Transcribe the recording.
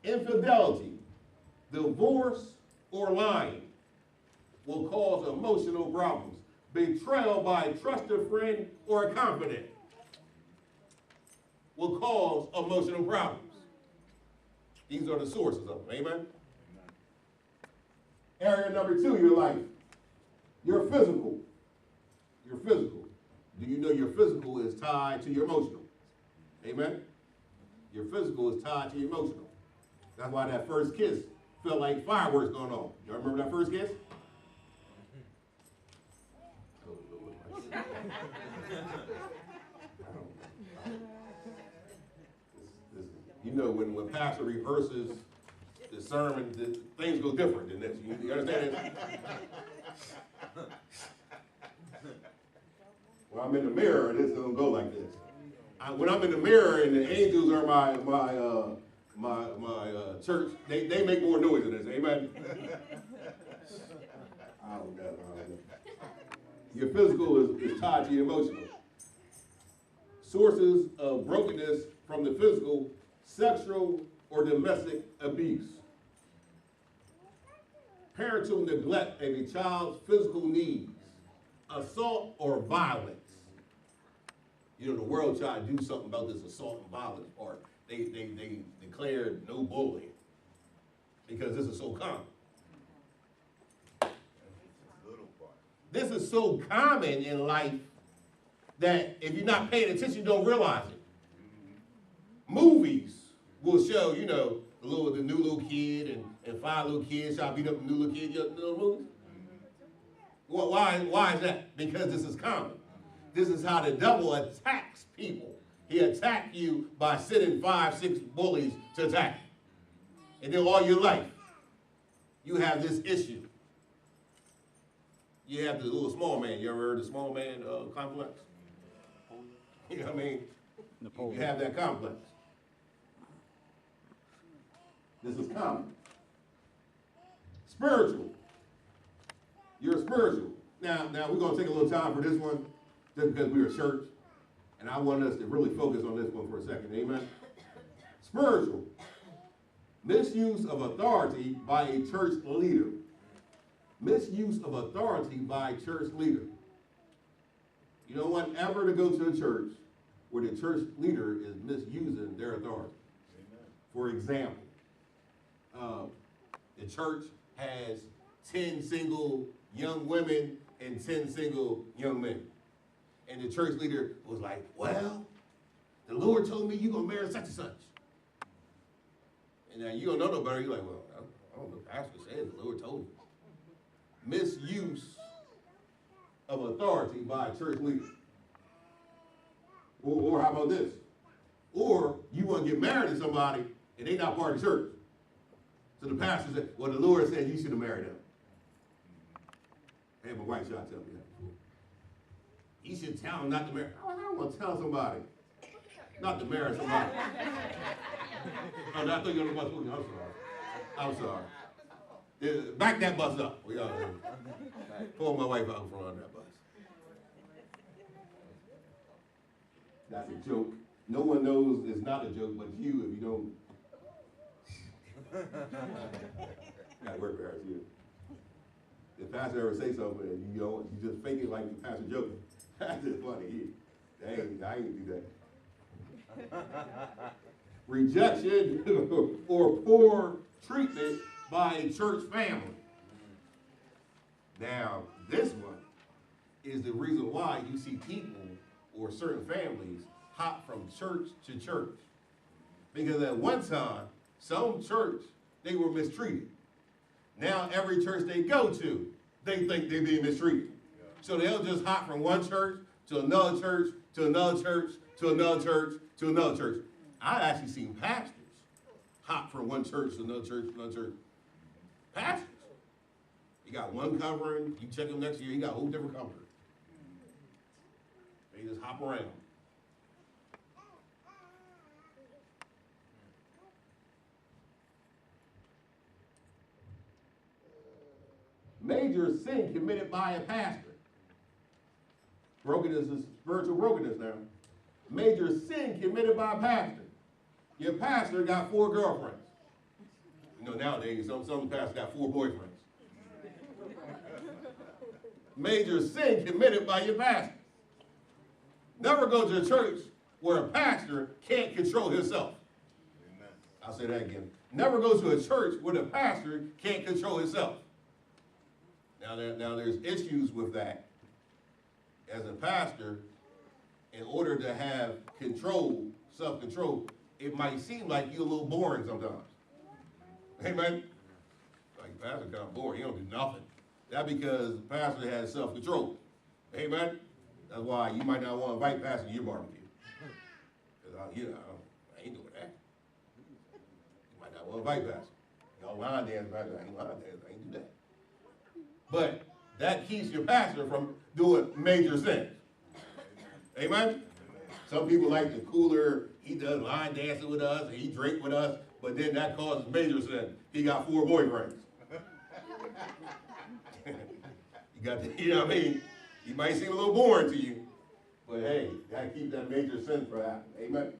Infidelity, divorce, or lying will cause emotional problems. Betrayal by a trusted friend or a confidant will cause emotional problems. These are the sources of them. Amen? Area number 2 in your life, your physical. Your physical. Do you know your physical is tied to your emotional? Amen? Your physical is tied to your emotional. That's why that first kiss felt like fireworks going on. Y'all remember that first kiss? You know, when pastor rehearses the sermon, things go different than this. You understand it? When I'm in the mirror, this doesn't go like this. When I'm in the mirror and the angels are my church, they make more noise than this. Amen? I don't know. Your physical is tied to your emotional. Sources of brokenness from the physical: sexual or domestic abuse, parental neglect of a child's physical needs, assault or violence. You know, the world tried to do something about this assault and violence part. They declared no bullying because this is so common. This is so common in life that if you're not paying attention, you don't realize it. Movies will show, you know, the new little kid and 5 little kids try to beat up the new little kid. You know the movies? Well, why is that? Because this is common. This is how the devil attacks people. He attacks you by sending 5, 6 bullies to attack you. And then all your life, you have this issue. You have the little small man. You ever heard of the small man complex? You know what I mean? Napoleon. You have that complex. This is common. Spiritual. You're spiritual. Now we're going to take a little time for this one, just because we're a church, and I want us to really focus on this one for a second. Amen? Spiritual. Misuse of authority by a church leader. Misuse of authority by a church leader. You don't want ever to go to a church where the church leader is misusing their authority. Amen. For example, the church has 10 single young women and 10 single young men. And the church leader was like, well, the Lord told me you're going to marry such and such. And now you don't know no better. You're like, well, I don't know. The pastor said the Lord told me. Misuse of authority by a church leader. Or how about this? Or you want to get married to somebody and they not part of the church. So the pastor said, well, the Lord said you should have married them. I had my wife try to tell me that before. You should tell them not to marry. I don't want to tell somebody not to marry somebody. Oh, I thought you were on the bus with me. I'm sorry. Back that bus up. Pull my wife out in front of that bus. That's a joke. No one knows it's not a joke but you if you don't. Gotta work very hard. If the pastor ever say something and you just fake it like the pastor joking, that's just funny. I ain't do that. Rejection or poor treatment by a church family. Now, this one is the reason why you see people or certain families hop from church to church. Because at one time, some church, they were mistreated. Now, every church they go to, they think they're being mistreated. So they'll just hop from one church to another church, to another church, to another church, to another church. I actually seen pastors hop from one church to another church, to another church. Pastors. You got one covering, you check them next year, you got a whole different covering. They just hop around. Major sin committed by a pastor. Brokenness is spiritual brokenness now. Major sin committed by a pastor. Your pastor got 4 girlfriends. You know, nowadays, some pastors got 4 boyfriends. Major sin committed by your pastor. Never go to a church where a pastor can't control himself. Amen. I'll say that again. Never go to a church where the pastor can't control himself. Now there's issues with that. As a pastor, in order to have control, self-control, it might seem like you're a little boring sometimes. Amen? Like, the pastor kind of boring. He don't do nothing. That's because the pastor has self-control. Amen? That's why you might not want to invite pastor to your barbecue. Because, I ain't doing that. You might not want to invite pastor. Y'all line dance, pastor. I ain't line dance. I ain't do that. But that keeps your pastor from doing major sins. Amen? Some people like the cooler, he does line dancing with us, and he drink with us, but then that causes major sin. He got 4 boyfriends. You know what I mean? He might seem a little boring to you, but hey, gotta keep that major sin for that. Amen?